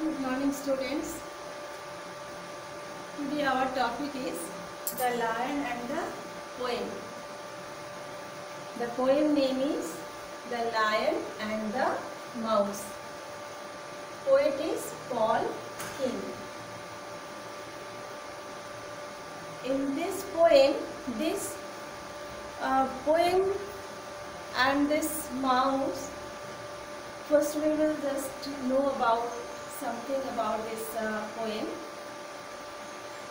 Good morning, students. Today our topic is The Lion and the Poem. The poem name is The Lion and the Mouse. Poet is Paul King. In this poem and this mouse, first we will just know about something about this poem.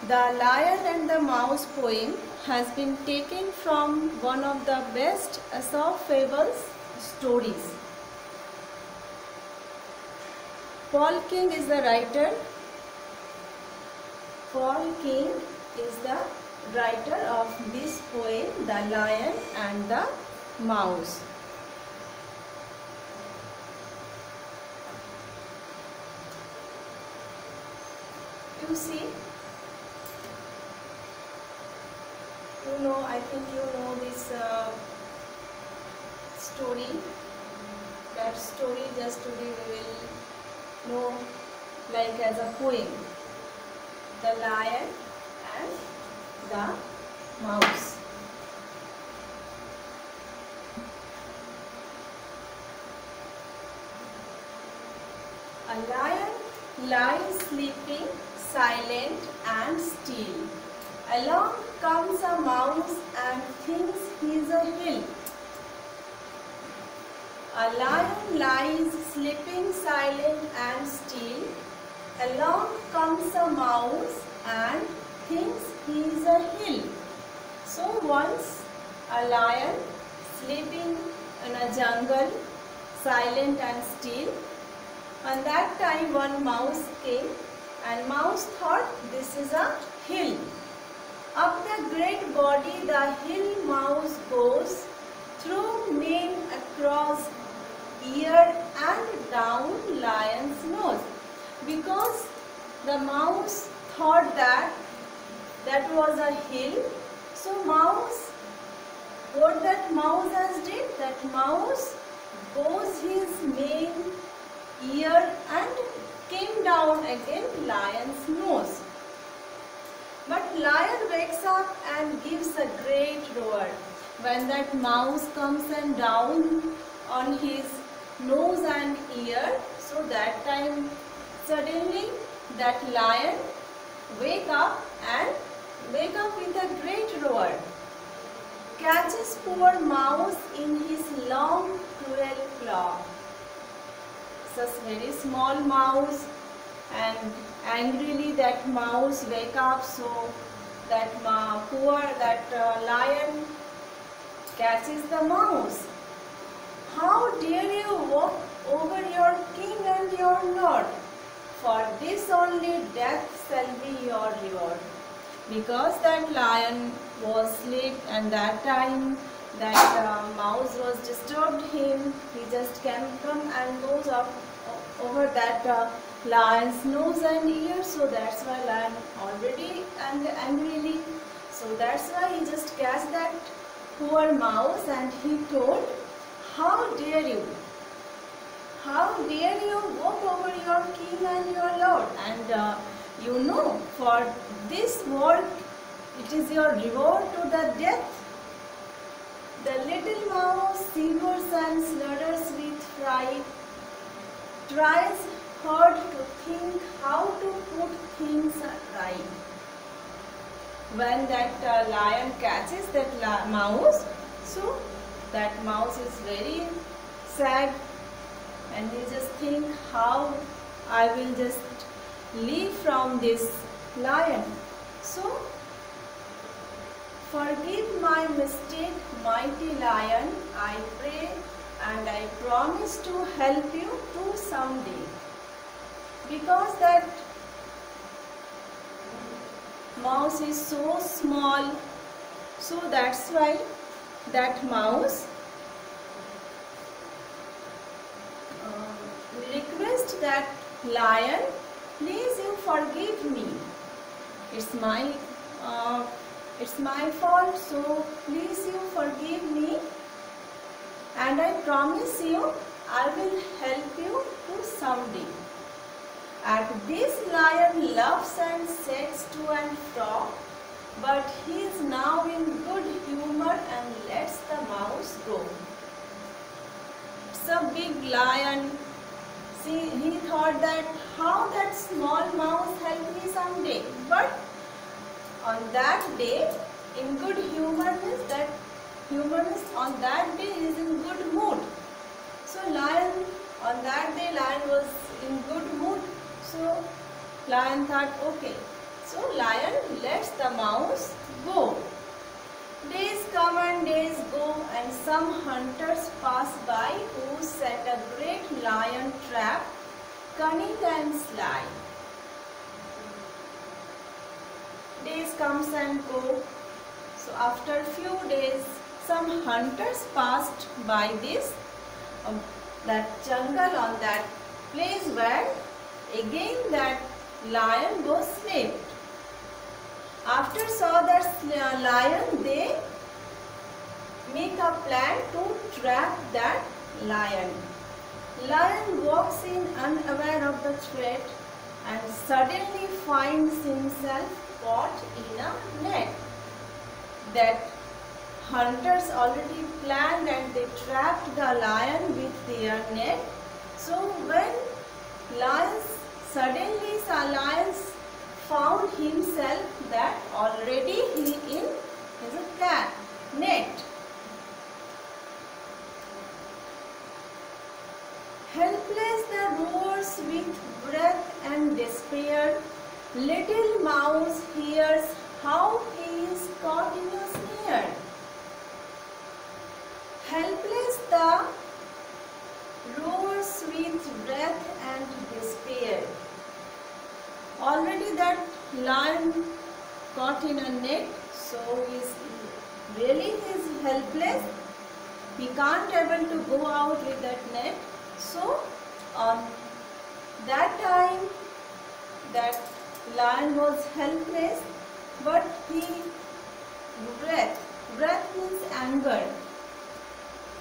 The Lion and the Mouse poem has been taken from one of the best Aesop fables stories. Paul King is the writer. Paul King is the writer of this poem, The Lion and the Mouse. You see, I think you know this story. That story just today we will know like as a poem. The Lion and the Mouse. A lion lies sleeping, silent and still. Along comes a mouse and thinks he is a hill. A lion lies sleeping, silent and still. Along comes a mouse and thinks he is a hill. So once a lion sleeping in a jungle, silent and still. On that time one mouse came, and mouse thought this is a hill. Up the great body the hill mouse goes, through mane across ear and down lion's nose. Because the mouse thought that was a hill, so what that mouse has did, that mouse goes his mane, ear and came down again lion's nose. But lion wakes up and gives a great roar. When that mouse comes and down on his nose and ear, so that time suddenly that lion wake up with a great roar. Catches poor mouse in his long cruel claw. Such very small mouse, and angrily that mouse wake up, so that lion catches the mouse. How dare you walk over your king and your lord? For this only death shall be your reward. Because that lion was asleep, and that time that mouse was disturbed him, he just come and goes up over that lion's nose and ear. So that's why lion already and angrily, so that's why he just catch that poor mouse, and he told, how dare you walk over your king and your lord, and for this work it is your reward to the death. The little mouse shivers and shudders with fright, tries hard to think how to put things right. When that lion catches that mouse, so that mouse is very sad, and he just think how I will just leave from this lion. So forgive my mistake, mighty lion, I pray, and I promise to help you too someday. Because that mouse is so small, so that's why that mouse request that lion, please you forgive me. It's my fault, so please you forgive me, and I promise you I will help you to someday. At this lion loves and sets to and fro, but he is now in good humor and lets the mouse go. It's a big lion. See, he thought that how that small mouse helped me someday. But on that day, in good humor means that humorous on that day is in good mood. So lion, on that day lion was in good mood. So lion thought, okay. So lion lets the mouse go. Days come and days go, and some hunters pass by who set a great lion trap, cunning and sly. Days comes and go. So after few days, some hunters passed by this that jungle on that place where again that lion was slept. After saw that lion, they make a plan to trap that lion. Lion walks in unaware of the threat and suddenly finds himself caught in a net. That hunters already planned and they trapped the lion with their net. So when suddenly lions found himself that already he in is a net. Helpless the roars with breath and despair. Little mouse hears how he is caught in a snare. Helpless the roars with breath and despair. Already that lion caught in a net, so he is helpless. He can't able to go out with that net. So on that time that lion was helpless, but he breath means anger.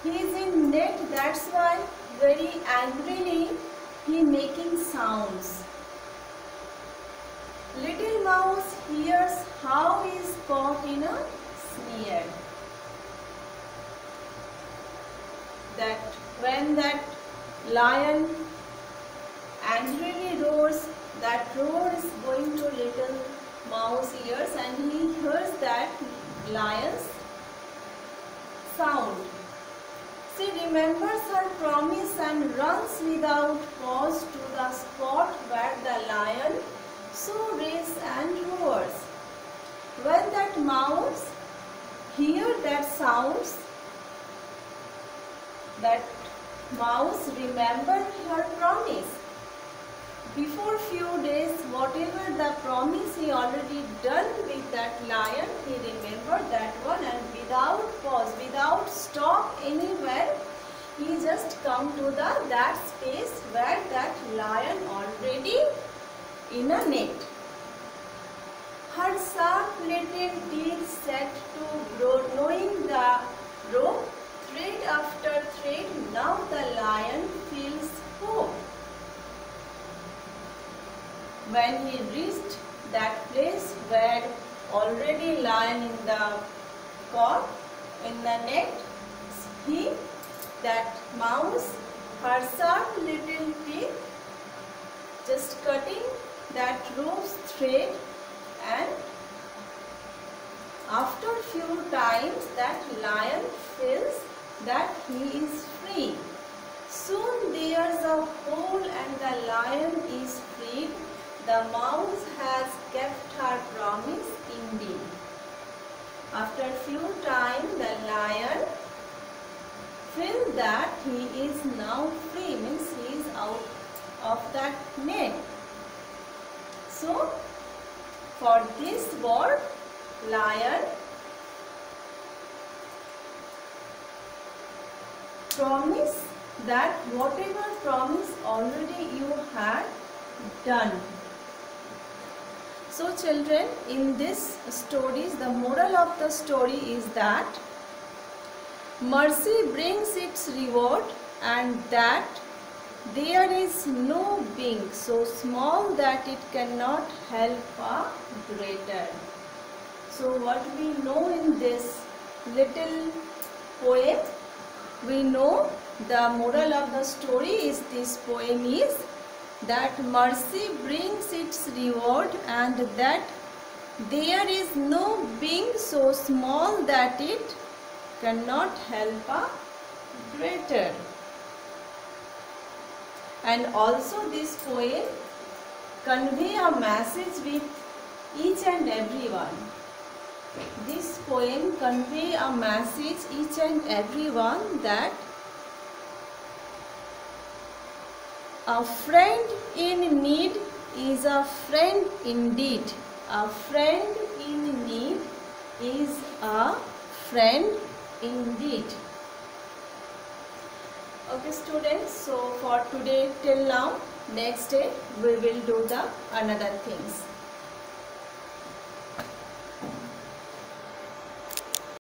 He is in net, that's why very angrily he making sounds. Little mouse hears how he is caught in a snare. That when that lion angrily roars, that roar is going to little mouse ears and he hears that lion's sound. She remembers her promise and runs without pause to the spot where the lion so races and roars. When that mouse hears that sounds, that mouse remembered her promise. Before few days, whatever the promise he already done with that lion, he remembered that one and without pause, without stop anywhere, he just come to that space where that lion already in a net. Her sharp little teeth set to grow, knowing the rope, thread after thread, now the lion feels hope. When he reached that place where already lion in the caught in the net, that mouse, her sharp little teeth, just cutting that rope's thread, and after few times that lion feels that he is free. Soon there's a hole and the lion is freed. The mouse has kept her promise indeed. After few times the lion feels that he is now free, means he is out of that net. So for this word lion, promise that whatever promise already you had done. So children, in this stories, the moral of the story is that mercy brings its reward, and that there is no being so small that it cannot help a greater. So what we know in this little poem, we know the moral of the story is this poem is that mercy brings its reward and that there is no being so small that it cannot help a greater. And also this poem convey a message with each and every one. This poem convey a message each and every one that a friend in need is a friend indeed. A friend in need is a friend indeed. Okay students, so for today till now, next day we will do the another things.